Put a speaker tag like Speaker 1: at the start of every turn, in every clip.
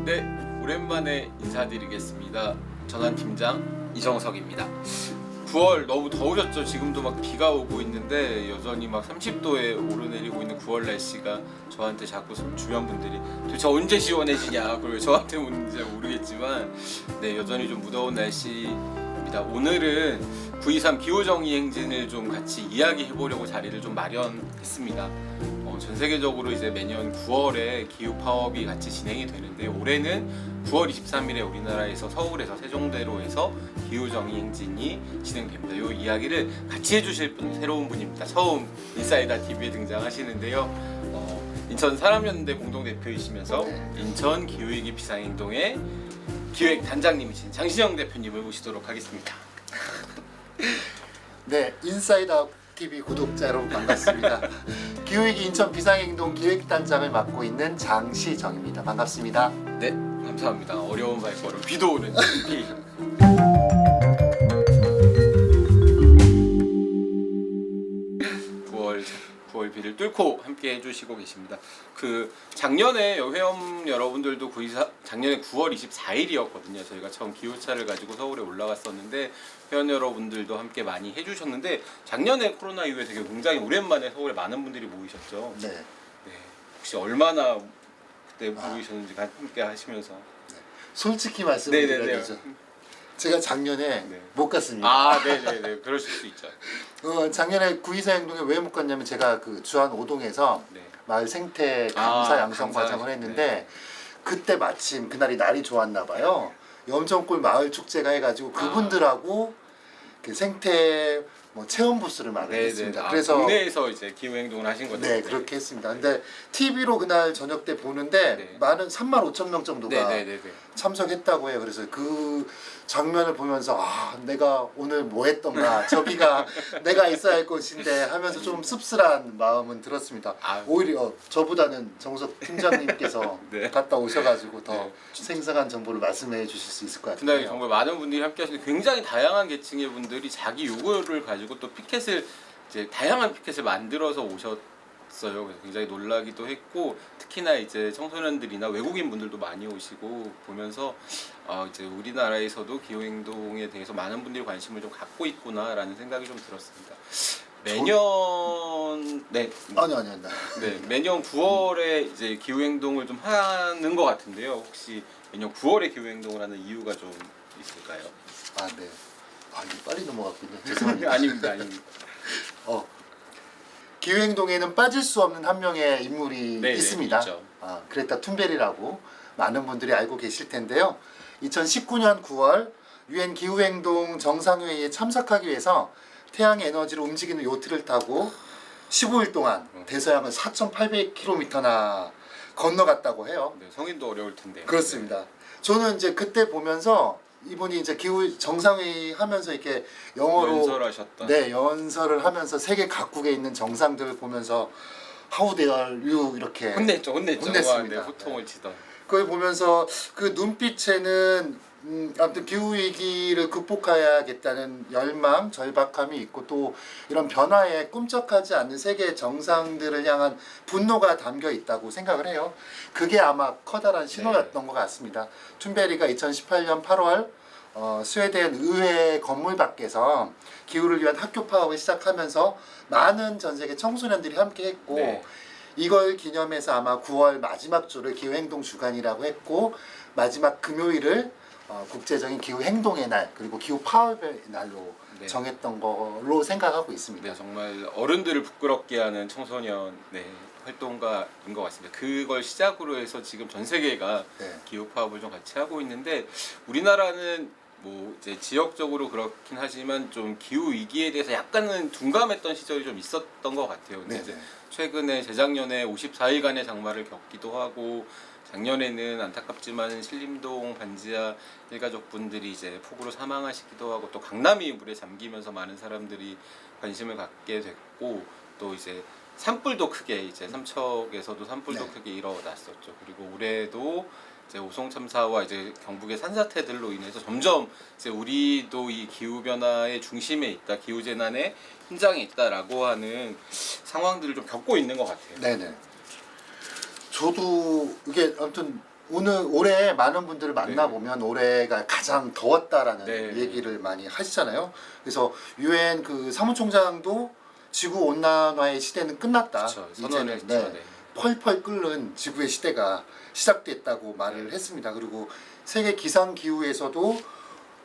Speaker 1: 네, 오랜만에 인사드리겠습니다. 전환팀장 이정석입니다. 9월 너무 더우셨죠? 지금도 막 비가 오고 있는데 여전히 막 30도에 오르내리고 있는 9월 날씨가 저한테 자꾸 주변 분들이 도대체 언제 시원해지냐, 그리고 저한테 오는지 모르겠지만 네, 여전히 좀 무더운 날씨입니다. 오늘은 9.23 기후정의 행진을 좀 같이 이야기해보려고 자리를 좀 마련했습니다. 전 세계적으로 이제 매년 9월에 기후 파업이 같이 진행이 되는데 올해는 9월 23일에 우리나라에서 서울에서 세종대로에서 기후정의 행진이 진행됩니다. 이 이야기를 같이 해주실 분, 새로운 분입니다. 처음 인사이다 TV에 등장하시는데요. 인천 사람연대 공동대표이시면서 인천 기후위기 비상행동의 기획단장님이신 장신영 대표님을 모시도록 하겠습니다.
Speaker 2: 네, 인사이다 TV 구독자 여러분 반갑습니다. 기후위기 인천 비상행동 기획단장을 맡고 있는 장시정입니다. 반갑습니다.
Speaker 1: 네, 감사합니다. 어려운 발걸음, 비도 오는 비. 9월 비를 뚫고 함께 해주시고 계십니다. 작년에 회원 여러분들도 작년에 9월 24일이었거든요. 저희가 처음 기후차를 가지고 서울에 올라갔었는데 회원 여러분들도 함께 많이 해주셨는데 작년에 코로나 이후에 되게 굉장히 오랜만에 서울에 많은 분들이 모이셨죠.
Speaker 2: 네.
Speaker 1: 네. 혹시 얼마나 그때 모이셨는지 함께 하시면서.
Speaker 2: 솔직히 말씀드려야 되죠. 제가 작년에 못 갔습니다.
Speaker 1: 네네네. 그러실 수 있죠.
Speaker 2: 작년에 9.24 행동에 왜 못 갔냐면 제가 그 주안 5동에서 마을 생태 감사 양성 과정을 했는데 그때 마침 그날이 날이 좋았나 봐요. 염전골 마을 축제가 해가지고 그분들하고 그 생태 체험 부스를 마련했습니다. 그래서
Speaker 1: 국내에서 이제 기후 행동을 하신 거죠.
Speaker 2: 네, 그렇게 했습니다. 근데 TV로 그날 저녁 때 보는데 많은 35,000명 정도가 참석했다고 해요. 그래서 그 장면을 보면서 내가 오늘 뭐 했던가 저기가 내가 있어야 할 곳인데 하면서 좀 씁쓸한 마음은 들었습니다. 오히려 저보다는 정석 팀장님께서 갔다 오셔가지고 더 생생한 정보를 말씀해 주실 수 있을 것 같아요.
Speaker 1: 그날 정말 많은 분들이 함께 하시는데 굉장히 다양한 계층의 분들이 자기 요구를 가지고 또 피켓을 이제 다양한 피켓을 만들어서 오셨어요. 그래서 굉장히 놀라기도 했고 특히나 이제 청소년들이나 외국인 분들도 많이 오시고 보면서 이제 우리나라에서도 기후 행동에 대해서 많은 분들이 관심을 좀 갖고 있구나라는 생각이 좀 들었습니다. 매년 매년 9월에 이제 기후 행동을 좀 하는 것 같은데요. 혹시 매년 9월에 기후 행동을 하는 이유가 좀 있을까요?
Speaker 2: 네. 이거 빨리 넘어갔군요. 죄송합니다.
Speaker 1: 아닙니다.
Speaker 2: 기후행동에는 빠질 수 없는 한 명의 인물이 있습니다.
Speaker 1: 있죠.
Speaker 2: 그레타 툰베리라고 많은 분들이 알고 계실 텐데요. 2019년 9월 유엔 기후행동 정상회의에 참석하기 위해서 태양 에너지로 움직이는 요트를 타고 15일 동안 대서양을 4,800km나 건너갔다고 해요.
Speaker 1: 네, 성인도 어려울 텐데.
Speaker 2: 그렇습니다. 저는 이제 그때 보면서 이분이 이제 기후 정상회의 하면서 이렇게 영어로
Speaker 1: 연설하셨다.
Speaker 2: 연설을 하면서 세계 각국에 있는 정상들을 보면서 How dare you 이렇게 혼냈습니다.
Speaker 1: 호통을 치던.
Speaker 2: 그걸 보면서 그 눈빛에는 아무튼 기후 위기를 극복해야겠다는 열망, 절박함이 있고 또 이런 변화에 꿈쩍하지 않는 세계 정상들을 향한 분노가 담겨 있다고 생각을 해요. 그게 아마 커다란 신호였던 것 같습니다. 툰베리가 2018년 8월 스웨덴 의회 건물 밖에서 기후를 위한 학교 파업을 시작하면서 많은 전 세계 청소년들이 함께 했고 이걸 기념해서 아마 9월 마지막 주를 기후행동 주간이라고 했고 마지막 금요일을 국제적인 기후행동의 날 그리고 기후 파업의 날로 정했던 걸로 생각하고 있습니다.
Speaker 1: 네, 정말 어른들을 부끄럽게 하는 청소년 활동가인 것 같습니다. 그걸 시작으로 해서 지금 전 세계가 기후 파업을 좀 같이 하고 있는데 우리나라는 이제 지역적으로 그렇긴 하지만 좀 기후 위기에 대해서 약간은 둔감했던 시절이 좀 있었던 것 같아요. 근데 이제 최근에 재작년에 54일간의 장마를 겪기도 하고 작년에는 안타깝지만 신림동 반지하 일가족분들이 이제 폭우로 사망하시기도 하고 또 강남이 물에 잠기면서 많은 사람들이 관심을 갖게 됐고 또 이제 산불도 크게 이제 삼척에서도 산불도 크게 일어났었죠. 그리고 올해도 이제 오송 참사와 이제 경북의 산사태들로 인해서 점점 이제 우리도 이 기후 변화의 중심에 있다, 기후 재난의 현장에 있다라고 하는 상황들을 좀 겪고 있는 것 같아요.
Speaker 2: 네네. 저도 이게 아무튼 올해 많은 분들을 만나보면 올해가 가장 더웠다라는
Speaker 1: 네.
Speaker 2: 얘기를 많이 하시잖아요. 그래서 유엔 그 사무총장도 지구 온난화의 시대는 끝났다.
Speaker 1: 그쵸, 선언을 했죠. 네.
Speaker 2: 펄펄 끓는 지구의 시대가 시작됐다고 말을 했습니다. 그리고 세계 기상 기후에서도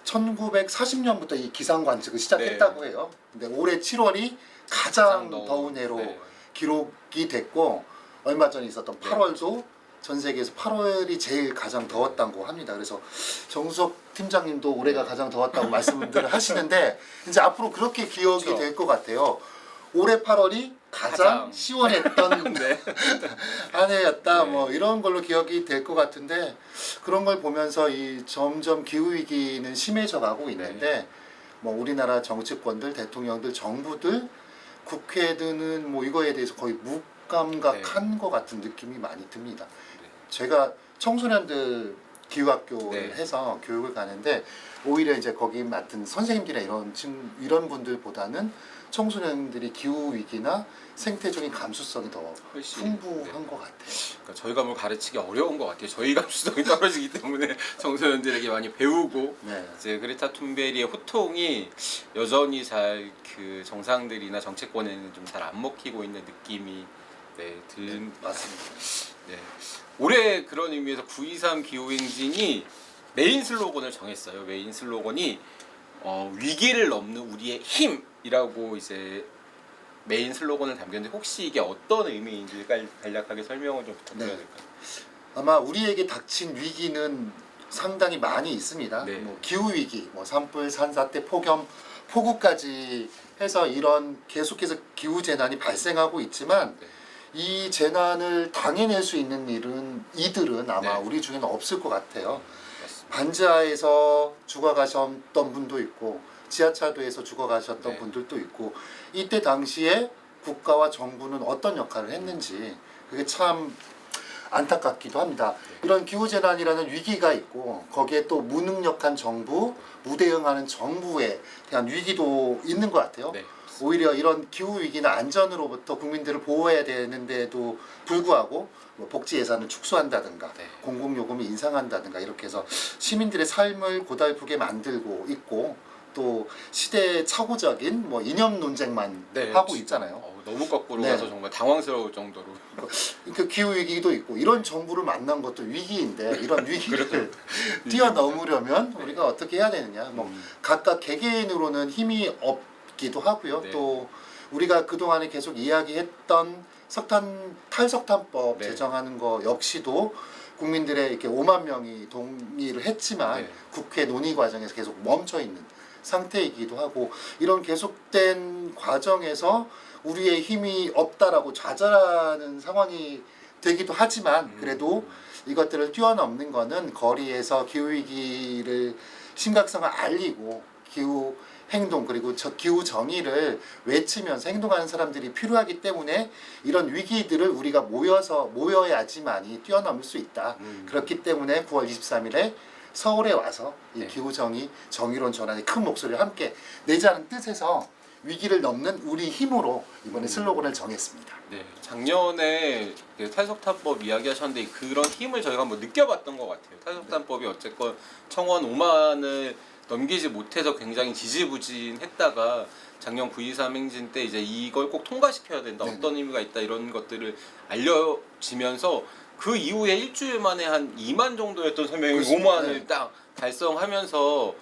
Speaker 2: 1940년부터 이 기상 관측을 시작했다고 해요. 근데 올해 7월이 가장 더운 해로
Speaker 1: 네.
Speaker 2: 기록이 됐고 얼마 전에 있었던 8월도 전 세계에서 8월이 제일 가장 더웠다고 합니다. 그래서 정수석 팀장님도 올해가 가장 더웠다고 말씀들을 하시는데 이제 앞으로 그렇게 기억이
Speaker 1: 그렇죠.
Speaker 2: 될 것 같아요. 올해 8월이 가장 시원했던
Speaker 1: 네.
Speaker 2: 한 해였다.
Speaker 1: 네.
Speaker 2: 뭐 이런 걸로 기억이 될 것 같은데 그런 걸 보면서 이 점점 기후 위기는 심해져 가고 있는데 뭐 우리나라 정치권들, 대통령들, 정부들, 국회들은 뭐 이거에 대해서 거의 무감각한 것 같은 느낌이 많이 듭니다. 제가 청소년들 기후학교를 해서 교육을 가는데 오히려 이제 거기 맡은 선생님들이나 이런 분들보다는 청소년들이 기후 위기나 생태적인 감수성이 더
Speaker 1: 훨씬,
Speaker 2: 풍부한 것 같아요.
Speaker 1: 그러니까 저희가 뭘 가르치기 어려운 것 같아요. 저희 감수성이 떨어지기 때문에 청소년들에게 많이 배우고
Speaker 2: 네.
Speaker 1: 이제 그레타 툰베리의 호통이 여전히 잘 그 정상들이나 정치권에는 좀 잘 안 먹히고 있는 느낌이
Speaker 2: 맞습니다.
Speaker 1: 네. 올해 그런 의미에서 9.23 기후행진이 메인 슬로건을 정했어요. 메인 슬로건이 위기를 넘는 우리의 힘이라고 이제 메인 슬로건을 담겼는데 혹시 이게 어떤 의미인지 간략하게 설명을 좀 부탁드려야 될까요?
Speaker 2: 아마 우리에게 닥친 위기는 상당히 많이 있습니다.
Speaker 1: 네.
Speaker 2: 뭐 기후 위기, 뭐 산불, 산사태, 폭염, 폭우까지 해서 이런 계속해서 기후 재난이 발생하고 있지만
Speaker 1: 네.
Speaker 2: 이 재난을 당해낼 수 있는 이들은 아마
Speaker 1: 네.
Speaker 2: 우리 중에는 없을 것 같아요.
Speaker 1: 맞습니다.
Speaker 2: 반지하에서 죽어가셨던 분도 있고 지하차도에서 죽어가셨던
Speaker 1: 네.
Speaker 2: 분들도 있고 이때 당시에 국가와 정부는 어떤 역할을 했는지 그게 참 안타깝기도 합니다. 이런 기후재난이라는 위기가 있고 거기에 또 무능력한 정부, 무대응하는 정부에 대한 위기도 있는 것 같아요.
Speaker 1: 네.
Speaker 2: 오히려 이런 기후 위기나 안전으로부터 국민들을 보호해야 되는데도 불구하고 뭐 복지 예산을 축소한다든가
Speaker 1: 네.
Speaker 2: 공공요금을 인상한다든가 이렇게 해서 시민들의 삶을 고달프게 만들고 있고 또 시대의 착오적인 뭐 이념 논쟁만 하고 있잖아요.
Speaker 1: 너무 거꾸로
Speaker 2: 네.
Speaker 1: 가서 정말 당황스러울 정도로.
Speaker 2: 그 기후 위기도 있고 이런 정부를 만난 것도 위기인데 이런 위기를 뛰어넘으려면 우리가 어떻게 해야 되느냐? 뭐 각각 개개인으로는 힘이 없기도 하고요.
Speaker 1: 네.
Speaker 2: 또 우리가 그 동안에 계속 이야기했던 탈석탄법
Speaker 1: 네.
Speaker 2: 제정하는 거 역시도 국민들의 이렇게 5만 명이 동의를 했지만
Speaker 1: 네.
Speaker 2: 국회 논의 과정에서 계속 멈춰 있는 상태이기도 하고 이런 계속된 과정에서 우리의 힘이 없다라고 좌절하는 상황이 되기도 하지만 그래도 이것들을 뛰어넘는 거는 거리에서 기후위기를 심각성을 알리고 기후 행동 그리고 기후 정의를 외치면서 행동하는 사람들이 필요하기 때문에 이런 위기들을 우리가 모여야지만이 뛰어넘을 수 있다. 그렇기 때문에 9월 23일에 서울에 와서 이 기후 정의론 전환의 큰 목소리를 함께 내자는 뜻에서 위기를 넘는 우리 힘으로 이번에 슬로건을 정했습니다.
Speaker 1: 네, 작년에 그 탈석탄법 이야기하셨는데 그런 힘을 저희가 한번 느껴봤던 것 같아요. 탈석탄법이 어쨌건 청원 5만을 넘기지 못해서 굉장히 지지부진했다가 작년 9.23 행진 때 이제 이걸 꼭 통과시켜야 된다.
Speaker 2: 네네.
Speaker 1: 어떤 의미가 있다 이런 것들을 알려지면서 그 이후에 일주일 만에 한 2만 정도였던 서명이
Speaker 2: 그렇습니다.
Speaker 1: 5만을
Speaker 2: 네.
Speaker 1: 딱 달성하면서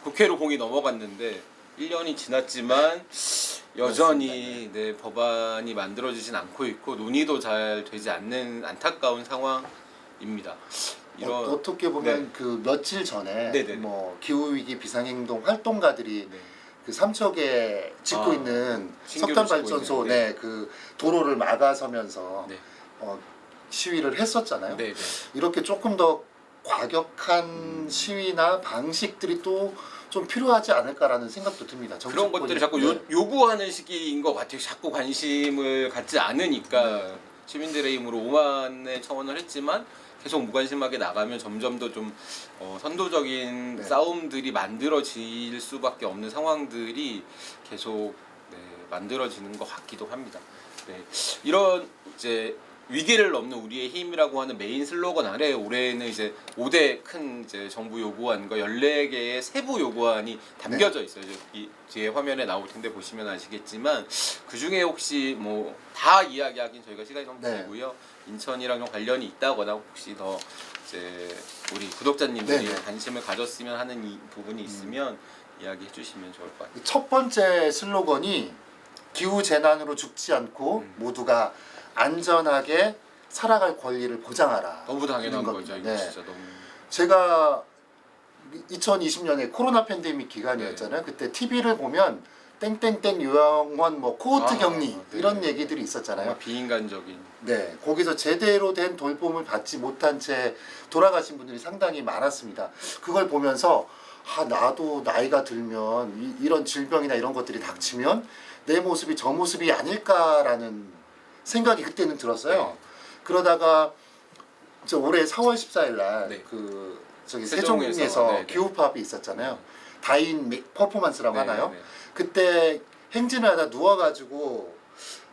Speaker 1: 국회로 공이 넘어갔는데 1년이 지났지만 여전히 네, 법안이 만들어지진 않고 있고 논의도 잘 되지 않는 안타까운 상황입니다.
Speaker 2: 어떻게 보면 그 며칠 전에
Speaker 1: 네네네.
Speaker 2: 뭐 기후 위기 비상행동 활동가들이
Speaker 1: 네.
Speaker 2: 그 삼척에 짓고 있는
Speaker 1: 신규로
Speaker 2: 석탄
Speaker 1: 짓고
Speaker 2: 발전소
Speaker 1: 있는, 네.
Speaker 2: 그 도로를 막아서면서
Speaker 1: 네.
Speaker 2: 시위를 했었잖아요.
Speaker 1: 네, 네.
Speaker 2: 이렇게 조금 더 과격한 시위나 방식들이 또 좀 필요하지 않을까라는 생각도 듭니다.
Speaker 1: 그런 것들을 자꾸
Speaker 2: 네.
Speaker 1: 요구하는 시기인 것 같아요. 자꾸 관심을 갖지 않으니까 시민들의 힘으로 5만의 청원을 했지만 계속 무관심하게 나가면 점점 더 좀 선도적인
Speaker 2: 네.
Speaker 1: 싸움들이 만들어질 수밖에 없는 상황들이 계속 만들어지는 것 같기도 합니다. 네. 이런 이제 위기를 넘는 우리의 힘이라고 하는 메인 슬로건 아래 올해는 이제 5대 큰 이제 정부 요구안과 14개의 세부 요구안이 담겨져 있어요. 이 뒤에 화면에 나올 텐데 보시면 아시겠지만 그 중에 혹시 뭐 다 이야기하긴 저희가 시간이 너무
Speaker 2: 네.
Speaker 1: 길고요. 인천이랑 좀 관련이 있다거나 혹시 더 이제 우리 구독자님들이
Speaker 2: 네.
Speaker 1: 관심을 가졌으면 하는 이 부분이 있으면 이야기해 주시면 좋을 것 같아요.
Speaker 2: 첫 번째 슬로건이 기후 재난으로 죽지 않고 모두가 안전하게 살아갈 권리를 보장하라.
Speaker 1: 너무 당연한
Speaker 2: 이런
Speaker 1: 거죠.
Speaker 2: 겁니다.
Speaker 1: 이거
Speaker 2: 네.
Speaker 1: 진짜 너무.
Speaker 2: 제가 2020년에 코로나 팬데믹 기간이었잖아요. 그때 TV를 보면 땡땡땡 요양원 뭐 코호트 격리
Speaker 1: 네.
Speaker 2: 이런 얘기들이 있었잖아요.
Speaker 1: 정말 비인간적인.
Speaker 2: 네, 거기서 제대로 된 돌봄을 받지 못한 채 돌아가신 분들이 상당히 많았습니다. 그걸 보면서 나도 나이가 들면 이런 질병이나 이런 것들이 닥치면 내 모습이 저 모습이 아닐까라는 생각이 그때는 들었어요.
Speaker 1: 네.
Speaker 2: 그러다가 저 올해 4월 14일 날
Speaker 1: 네.
Speaker 2: 그 저기
Speaker 1: 세종에서,
Speaker 2: 세종에서
Speaker 1: 네, 네.
Speaker 2: 기후파업이 있었잖아요. 다인 퍼포먼스라고
Speaker 1: 네,
Speaker 2: 하나요?
Speaker 1: 네, 네.
Speaker 2: 그때 행진을 하다 누워가지고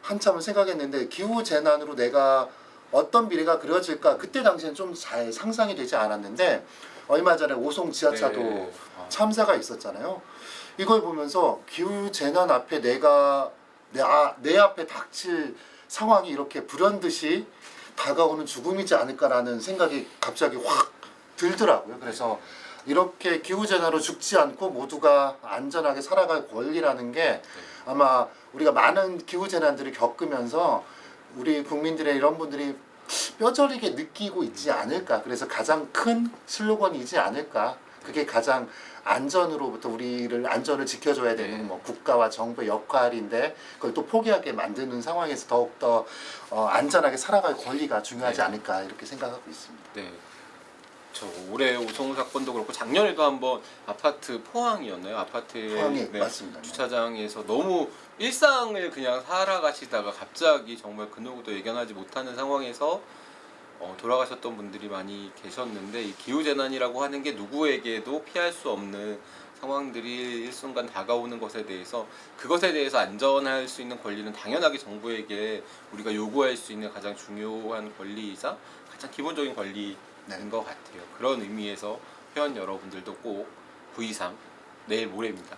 Speaker 2: 한참을 생각했는데 기후 재난으로 내가 어떤 미래가 그려질까 그때 당시엔 좀 잘 상상이 되지 않았는데 얼마 전에 오송 지하차도
Speaker 1: 네.
Speaker 2: 참사가 있었잖아요. 이걸 보면서 기후 재난 앞에 내가 내 앞에 닥칠 상황이 이렇게 불현듯이 다가오는 죽음이지 않을까라는 생각이 갑자기 확 들더라고요. 그래서 이렇게 기후 재난으로 죽지 않고 모두가 안전하게 살아갈 권리라는 게 아마 우리가 많은 기후 재난들을 겪으면서 우리 국민들의 이런 분들이 뼈저리게 느끼고 있지 않을까. 그래서 가장 큰 슬로건이지 않을까. 그게 가장 안전으로부터 우리를 안전을 지켜줘야 되는
Speaker 1: 네.
Speaker 2: 뭐 국가와 정부의 역할인데 그걸 또 포기하게 만드는 상황에서 더욱더 안전하게 살아갈 권리가 중요하지
Speaker 1: 네.
Speaker 2: 않을까 이렇게 생각하고 있습니다.
Speaker 1: 네. 저 올해 오송 사건도 그렇고 작년에도 한번 아파트 포항이었나요? 아파트에
Speaker 2: 포항에 맞습니다.
Speaker 1: 주차장에서 너무 일상을 그냥 살아가시다가 갑자기 정말 그 누구도 예견하지 못하는 상황에서 돌아가셨던 분들이 많이 계셨는데 이 기후 재난이라고 하는 게 누구에게도 피할 수 없는 상황들이 일순간 다가오는 것에 대해서 그것에 대해서 안전할 수 있는 권리는 당연하게 정부에게 우리가 요구할 수 있는 가장 중요한 권리이자 가장 기본적인 권리인 것 같아요. 그런 의미에서 회원 여러분들도 꼭 923 내일 모레입니다.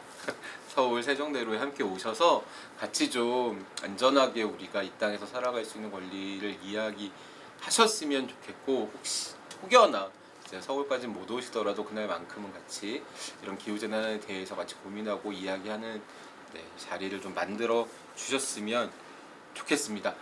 Speaker 1: 서울 세종대로에 함께 오셔서 같이 좀 안전하게 우리가 이 땅에서 살아갈 수 있는 권리를 이야기하셨으면 좋겠고 혹여나 이제 서울까지 못 오시더라도 그날만큼은 같이 이런 기후재난에 대해서 같이 고민하고 이야기하는 자리를 좀 만들어 주셨으면 좋겠습니다.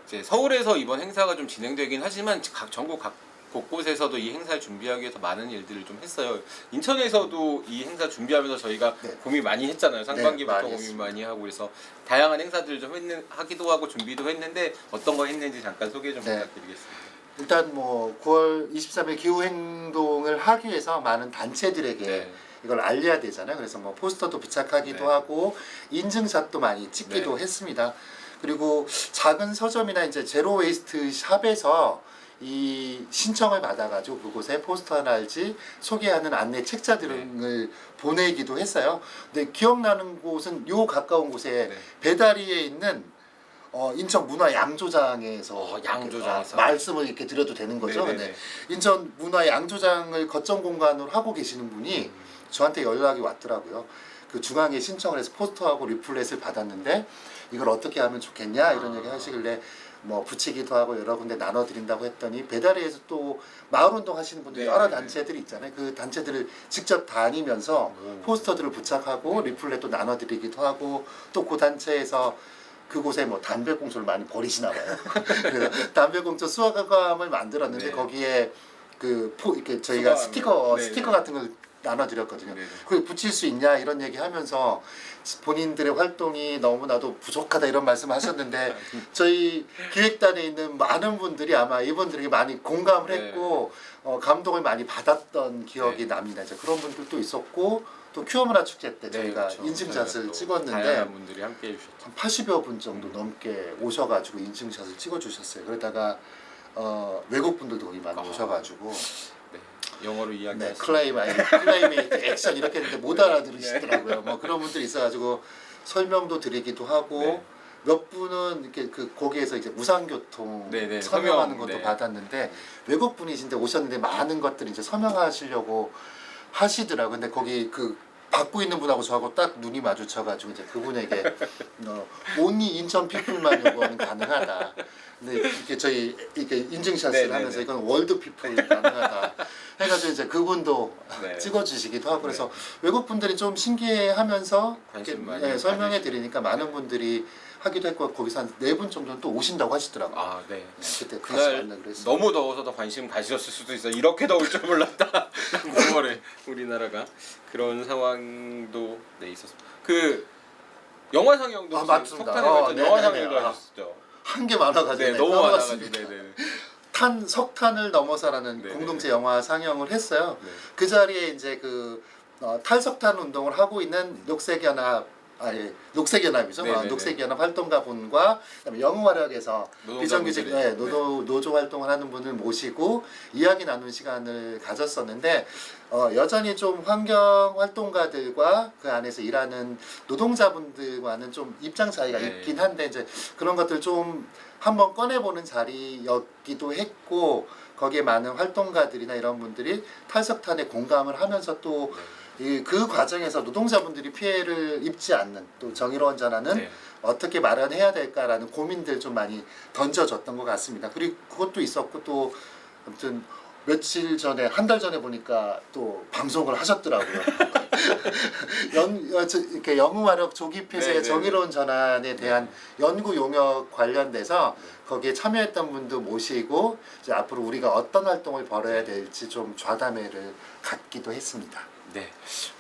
Speaker 1: 이제 서울에서 이번 행사가 좀 진행되긴 하지만 전국 각 곳곳에서도 이 행사를 준비하기 위해서 많은 일들을 좀 했어요. 인천에서도 이 행사 준비하면서 저희가 고민 많이 했잖아요. 상반기부터
Speaker 2: 많이
Speaker 1: 고민
Speaker 2: 했습니다.
Speaker 1: 많이 하고 그래서 다양한 행사들을 좀 하기도 하고 준비도 했는데 어떤 거 했는지 잠깐 소개 좀 부탁드리겠습니다.
Speaker 2: 일단 뭐 9월 23일 기후 행동을 하기 위해서 많은 단체들에게 이걸 알려야 되잖아요. 그래서 뭐 포스터도 부착하기도 하고 인증샷도 많이 찍기도 했습니다. 그리고 작은 서점이나 이제 제로 웨이스트 샵에서 이 신청을 받아가지고 그곳에 포스터랄지 소개하는 안내 책자 등을 보내기도 했어요. 근데 기억나는 곳은 요 가까운 곳에 배다리에 있는 인천 문화 양조장에서
Speaker 1: 양조장에서
Speaker 2: 말씀을 이렇게 드려도 되는 거죠. 근데 인천 문화 양조장을 거점 공간으로 하고 계시는 분이 저한테 연락이 왔더라고요. 그 중앙에 신청을 해서 포스터하고 리플렛을 받았는데 이걸 어떻게 하면 좋겠냐 이런 얘기 하시길래 뭐 붙이기도 하고 여러 군데 나눠드린다고 했더니 배달에서 또 마을운동 하시는 분들이 여러 단체들이 있잖아요. 그 단체들을 직접 다니면서 포스터들을 부착하고 리플렛도 나눠드리기도 하고 또 그 단체에서 그곳에 뭐 담배꽁초를 많이 버리시나 봐요. 그래서 담배꽁초 수거감을 만들었는데 거기에 이렇게 저희가 스티커 같은 걸 나눠드렸거든요. 그걸 붙일 수 있냐 이런 얘기 하면서 본인들의 활동이 너무나도 부족하다 이런 말씀 하셨는데 저희 기획단에 있는 많은 분들이 아마 이분들에게 많이 공감을 했고 감동을 많이 받았던 기억이 납니다. 이제 그런 분들도 있었고 또 큐어문화 축제 때 저희가 인증샷을 찍었는데
Speaker 1: 다양한 분들이 함께 해주셨죠.
Speaker 2: 한 80여 분 정도 넘게 오셔가지고 인증샷을 찍어주셨어요. 그러다가 외국 분들도 거기 많이 오셔가지고
Speaker 1: 영어로 이야기하시는
Speaker 2: 클라이메이트 액션 이렇게 했는데 못 알아들으시더라고요. 뭐 그런 분들이 있어가지고 설명도 드리기도 하고 몇 분은 이렇게 그 거기에서 이제 무상교통
Speaker 1: 네네,
Speaker 2: 서명하는
Speaker 1: 서명,
Speaker 2: 것도
Speaker 1: 네.
Speaker 2: 받았는데 외국 분이신데 오셨는데 많은 것들 이제 서명하시려고 하시더라고. 근데 거기 그 받고 있는 분하고 저하고 딱 눈이 마주쳐가지고 이제 그분에게 온리 인천 피플만 요구하면 가능하다. 근데 이렇게 저희 이렇게 인증샷을
Speaker 1: 네네네.
Speaker 2: 하면서 이건 월드 피플 가능하다. 해가지고 이제 그분도
Speaker 1: 네.
Speaker 2: 찍어주시기도 하고 그래서 외국 분들이 좀 신기해하면서
Speaker 1: 관심
Speaker 2: 이렇게,
Speaker 1: 많이
Speaker 2: 네, 설명해
Speaker 1: 가지시고.
Speaker 2: 드리니까 많은 분들이 하기도 했고 거기서 한 4분 정도는 또 오신다고 하시더라고요.
Speaker 1: 아, 네.
Speaker 2: 네, 그때 다시
Speaker 1: 그날
Speaker 2: 만나 그랬어요.
Speaker 1: 너무 더워서 더 관심 가지셨을 수도 있어. 이렇게 더울 줄 몰랐다. 9월에 우리나라가 그런 상황도 네 있었어. 그 영화 상영도
Speaker 2: 아, 맞습니다.
Speaker 1: 석탄에 관련 영화
Speaker 2: 네네네.
Speaker 1: 상영도
Speaker 2: 아,
Speaker 1: 하셨죠.
Speaker 2: 한 게 많아가지고
Speaker 1: 네,
Speaker 2: 네,
Speaker 1: 너무 많아가지고
Speaker 2: 까먹었습니다.
Speaker 1: 네네.
Speaker 2: 석탄을 넘어서라는
Speaker 1: 네네.
Speaker 2: 공동체 영화 상영을 했어요.
Speaker 1: 네.
Speaker 2: 그 자리에 이제 그 탈석탄 운동을 하고 있는 녹색연합이죠.
Speaker 1: 네네네.
Speaker 2: 녹색연합 활동가 분과 그다음에 영웅화력에서 비정규직
Speaker 1: 노동자분들이,
Speaker 2: 노조 활동을 하는 분을 모시고 이야기 나눈 시간을 가졌었는데 여전히 좀 환경 활동가들과 그 안에서 일하는 노동자분들과는 좀 입장 차이가
Speaker 1: 네.
Speaker 2: 있긴 한데 이제 그런 것들 좀 한번 꺼내보는 자리였기도 했고 거기에 많은 활동가들이나 이런 분들이 탈석탄에 공감을 하면서 또 그 과정에서 노동자분들이 피해를 입지 않는 또 정의로운 전환은
Speaker 1: 네.
Speaker 2: 어떻게 마련해야 될까라는 고민들 좀 많이 던져줬던 것 같습니다. 그리고 그것도 있었고 또 아무튼 며칠 전에 한 달 전에 보니까 또 방송을 하셨더라고요. 이렇게 영웅화력 조기 폐쇄의
Speaker 1: 네네네.
Speaker 2: 정의로운 전환에 대한 연구 용역 관련돼서 거기에 참여했던 분도 모시고 이제 앞으로 우리가 어떤 활동을 벌여야 될지 좀 좌담회를 갖기도 했습니다.
Speaker 1: 네,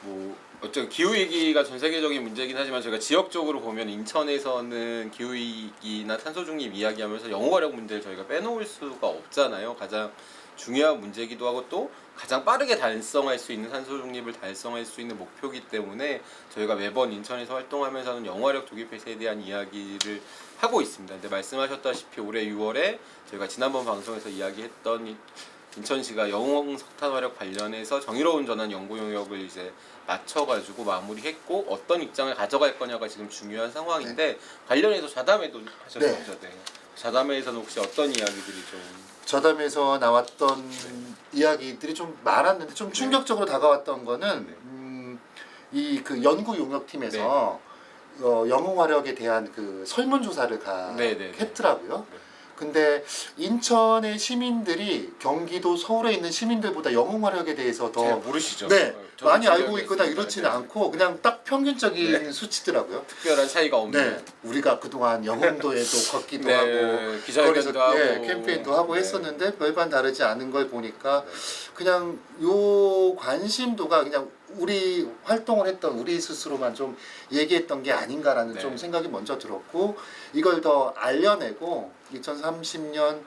Speaker 1: 뭐 어쩌 기후 위기가 전 세계적인 문제이긴 하지만 저희가 지역적으로 보면 인천에서는 기후 위기나 탄소 중립 이야기하면서 영웅화력 문제를 저희가 빼놓을 수가 없잖아요. 가장 중요한 문제이기도 하고 또 가장 빠르게 달성할 수 있는 탄소 중립을 달성할 수 있는 목표이기 때문에 저희가 매번 인천에서 활동하면서는 영웅화력 조기 폐쇄에 대한 이야기를 하고 있습니다. 근데 말씀하셨다시피 올해 6월에 저희가 지난번 방송에서 이야기했던 인천시가 영웅 석탄화력 관련해서 정의로운 전환 연구 용역을 이제 맞춰가지고 마무리했고 어떤 입장을 가져갈 거냐가 지금 중요한 상황인데 관련해서 좌담회도 하셨었죠. 네. 좌담회에서는 혹시 어떤 이야기들이 좀
Speaker 2: 저담에서 나왔던 이야기들이 좀 많았는데 좀 충격적으로 다가왔던 거는 이 그 연구 용역팀에서 영웅화력에 대한 그 설문조사를 했더라고요.
Speaker 1: 네.
Speaker 2: 근데 인천의 시민들이 경기도 서울에 있는 시민들보다 영웅화력에 대해서
Speaker 1: 잘
Speaker 2: 더
Speaker 1: 모르시죠?
Speaker 2: 네,
Speaker 1: 저도
Speaker 2: 많이 알고 있거나
Speaker 1: 충격이었습니다.
Speaker 2: 이렇지는
Speaker 1: 네.
Speaker 2: 않고 그냥 딱 평균적인
Speaker 1: 네.
Speaker 2: 수치더라고요.
Speaker 1: 특별한 차이가 없는
Speaker 2: 네, 우리가 그동안 영흥도에도 걷기도
Speaker 1: 네,
Speaker 2: 하고
Speaker 1: 기자회견도
Speaker 2: 거기서,
Speaker 1: 하고
Speaker 2: 캠페인도 하고
Speaker 1: 네.
Speaker 2: 했었는데 별반 다르지 않은 걸 보니까
Speaker 1: 네.
Speaker 2: 그냥 요 관심도가 그냥 우리 활동을 했던 우리 스스로만 좀 얘기했던 게 아닌가라는
Speaker 1: 네.
Speaker 2: 좀 생각이 먼저 들었고 이걸 더 알려내고 2030년은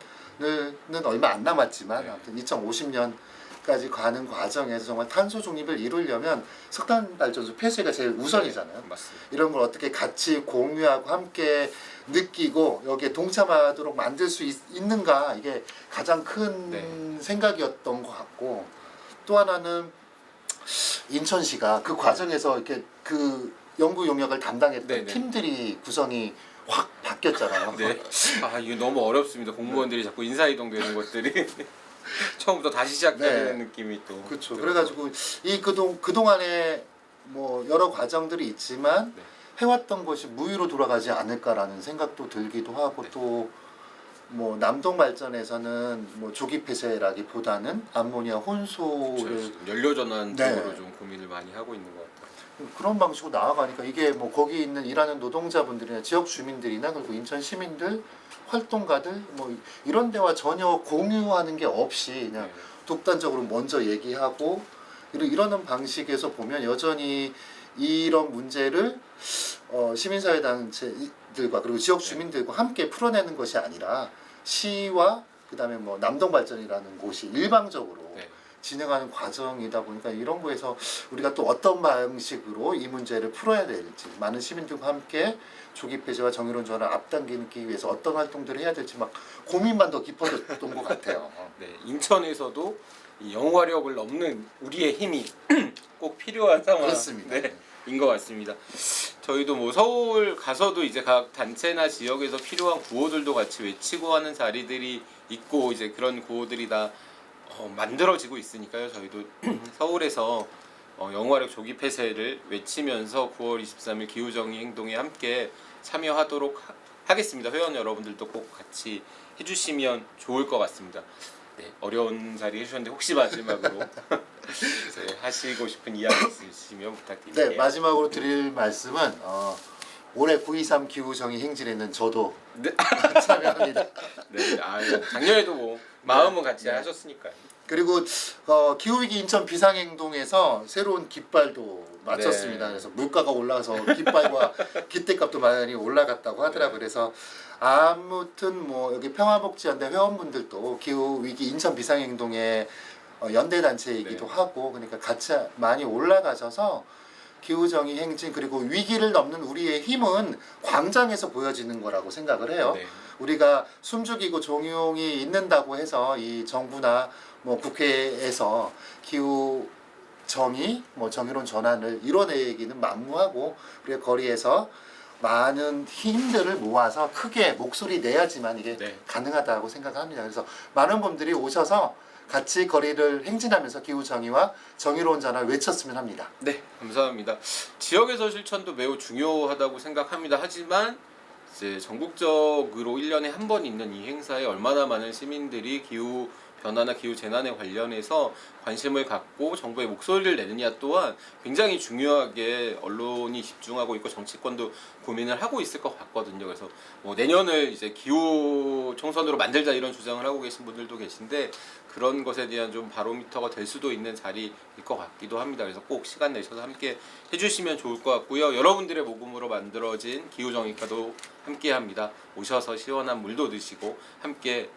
Speaker 2: 얼마 안 남았지만
Speaker 1: 네.
Speaker 2: 아무튼 2050년까지 가는 과정에서 정말 탄소 중립을 이루려면 석탄 발전소 폐쇄가 제일 우선이잖아요.
Speaker 1: 네, 맞습니다.
Speaker 2: 이런 걸 어떻게 같이 공유하고 함께 느끼고 여기에 동참하도록 만들 수 있는가 이게 가장 큰
Speaker 1: 네.
Speaker 2: 생각이었던 것 같고 또 하나는 인천시가 그 과정에서 이렇게 그 연구 용역을 담당했던
Speaker 1: 네, 네.
Speaker 2: 팀들이 구성이 확 바뀌었잖아요.
Speaker 1: 네. 아 이게 너무 어렵습니다. 공무원들이 자꾸 인사이동되는 것들이 처음부터 다시 시작되는
Speaker 2: 네.
Speaker 1: 느낌이 또.
Speaker 2: 그렇죠.
Speaker 1: 들어서.
Speaker 2: 그래가지고 이 그동안에 뭐 여러 과정들이 있지만
Speaker 1: 네.
Speaker 2: 해왔던 것이 무위로 돌아가지 않을까라는 생각도 들기도 하고
Speaker 1: 네.
Speaker 2: 또 뭐 남동 발전에서는 뭐 조기 폐쇄라기보다는 암모니아 혼소를
Speaker 1: 그렇죠. 연료 전환
Speaker 2: 네.
Speaker 1: 쪽으로 좀 고민을 많이 하고 있는 것 같아요.
Speaker 2: 그런 방식으로 나아가니까 이게 뭐 거기 있는 일하는 노동자분들이나 지역 주민들이나 그리고 인천 시민들 활동가들 뭐 이런 데와 전혀 공유하는 게 없이 그냥
Speaker 1: 네.
Speaker 2: 독단적으로 먼저 얘기하고 이러는 방식에서 보면 여전히 이런 문제를 시민사회 단체들과 그리고 지역 주민들과 함께 풀어내는 것이 아니라 시와 그다음에 뭐 남동발전이라는 곳이 일방적으로
Speaker 1: 네.
Speaker 2: 진행하는 과정이다 보니까 이런 거에서 우리가 또 어떤 방식으로 이 문제를 풀어야 될지 많은 시민들과 함께 조기 폐쇄와 정의로운 전환을 앞당기기 위해서 어떤 활동들을 해야 될지 막 고민만 더 깊어졌던 것 같아요.
Speaker 1: 네. 인천에서도 이 영화력을 넘는 우리의 힘이 꼭 필요한 상황.
Speaker 2: 그렇습니다.
Speaker 1: 네. 인 것 같습니다. 저희도 뭐 서울 가서도 이제 각 단체나 지역에서 필요한 구호들도 같이 외치고 하는 자리들이 있고 이제 그런 구호들이 다 만들어지고 있으니까요. 저희도 서울에서 영화력 조기 폐쇄를 외치면서 9월 23일 기후정의 행동에 함께 참여하도록 하겠습니다. 회원 여러분들도 꼭 같이 해주시면 좋을 것 같습니다. 네, 어려운 자리 해주셨는데 혹시 마지막으로 이제 하시고 싶은 이야기 있으시면 부탁드릴게요.
Speaker 2: 네, 마지막으로 드릴 말씀은 올해 9.23 기후정의 행진에는 저도
Speaker 1: 네.
Speaker 2: 참여합니다.
Speaker 1: 네, 작년에도 뭐 마음은 같이
Speaker 2: 네.
Speaker 1: 하셨으니까요.
Speaker 2: 그리고 기후위기 인천 비상행동에서 새로운 깃발도 맞췄습니다.
Speaker 1: 네.
Speaker 2: 그래서 물가가 올라서 깃발과 깃대값도 많이 올라갔다고 하더라고요.
Speaker 1: 네.
Speaker 2: 그래서 아무튼 뭐 여기 평화복지연대 회원분들도 기후위기 인천 비상행동의 연대 단체이기도
Speaker 1: 네.
Speaker 2: 하고 그러니까 같이 많이 올라가셔서 기후정의 행진 그리고 위기를 넘는 우리의 힘은 광장에서 보여지는 거라고 생각을 해요.
Speaker 1: 네.
Speaker 2: 우리가 숨죽이고 종용이 있는다고 해서 이 정부나 뭐 국회에서 기후 정의, 뭐 정의로운 전환을 이뤄내기는 만무하고 우리가 거리에서 많은 힘들을 모아서 크게 목소리 내야지만 이게
Speaker 1: 네.
Speaker 2: 가능하다고 생각합니다. 그래서 많은 분들이 오셔서 같이 거리를 행진하면서 기후 정의와 정의로운 전환을 외쳤으면 합니다.
Speaker 1: 네, 감사합니다. 지역에서 실천도 매우 중요하다고 생각합니다. 하지만 이제 전국적으로 1년에 한 번 있는 이 행사에 얼마나 많은 시민들이 기후 변화나 기후 재난에 관련해서 관심을 갖고 정부의 목소리를 내느냐 또한 굉장히 중요하게 언론이 집중하고 있고 정치권도 고민을 하고 있을 것 같거든요. 그래서 뭐 내년을 이제 기후 총선으로 만들자 이런 주장을 하고 계신 분들도 계신데 그런 것에 대한 좀 바로미터가 될 수도 있는 자리일 것 같기도 합니다. 그래서 꼭 시간 내셔서 함께 해주시면 좋을 것 같고요. 여러분들의 모금으로 만들어진 기후정의과도 함께합니다. 오셔서 시원한 물도 드시고 함께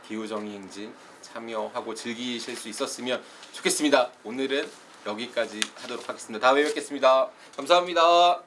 Speaker 1: 기후정의 행진 참여하고 즐기실 수 있었으면 좋겠습니다. 오늘은 여기까지 하도록 하겠습니다. 다음에 뵙겠습니다. 감사합니다.